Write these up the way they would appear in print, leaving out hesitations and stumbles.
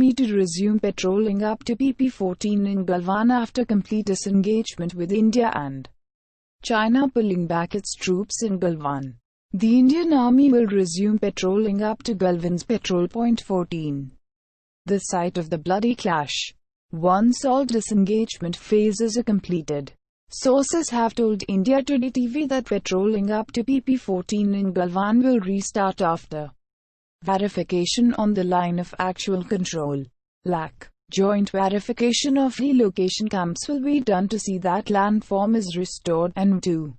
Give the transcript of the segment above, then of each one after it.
Army to resume patrolling up to PP14 in Galwan after complete disengagement with India and China pulling back its troops in Galwan. The Indian Army will resume patrolling up to Galwan's patrol point 14, the site of the bloody clash, once all disengagement phases are completed. Sources have told India Today TV that patrolling up to PP14 in Galwan will restart after verification on the line of actual control. Ladakh. Joint verification of relocation camps will be done to see that landform is restored and to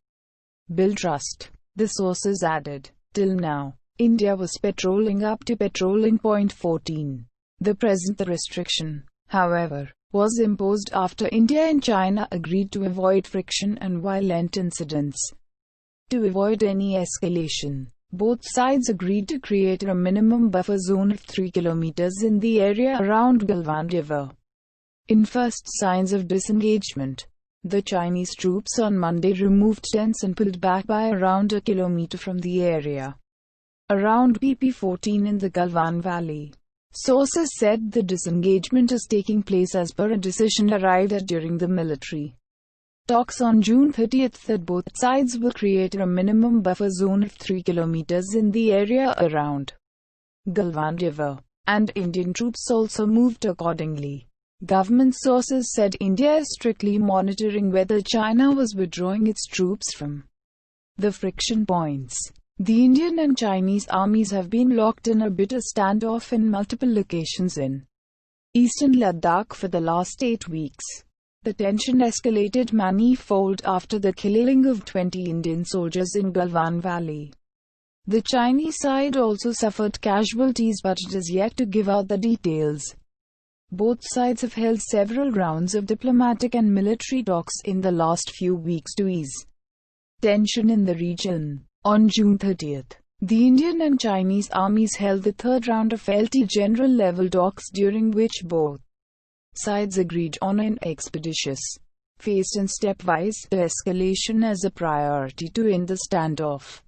build trust. The sources added. Till now, India was patrolling up to patrolling point 14. The present restriction, however, was imposed after India and China agreed to avoid friction and violent incidents. To avoid any escalation, both sides agreed to create a minimum buffer zone of 3 kilometers in the area around Galwan River. In first signs of disengagement, the Chinese troops on Monday removed tents and pulled back by around a kilometer from the area around PP14 in the Galwan Valley. Sources said the disengagement is taking place as per a decision arrived at during the military talks on June 30 that both sides will create a minimum buffer zone of 3 kilometers in the area around Galwan River, and Indian troops also moved accordingly. Government sources said India is strictly monitoring whether China was withdrawing its troops from the friction points. The Indian and Chinese armies have been locked in a bitter standoff in multiple locations in eastern Ladakh for the last 8 weeks. The tension escalated manifold after the killing of 20 Indian soldiers in Galwan Valley. The Chinese side also suffered casualties, but it is yet to give out the details. Both sides have held several rounds of diplomatic and military talks in the last few weeks to ease tension in the region. On June 30, the Indian and Chinese armies held the third round of LT general level talks, during which both sides agreed on an expeditious, phased and stepwise escalation as a priority to end the standoff.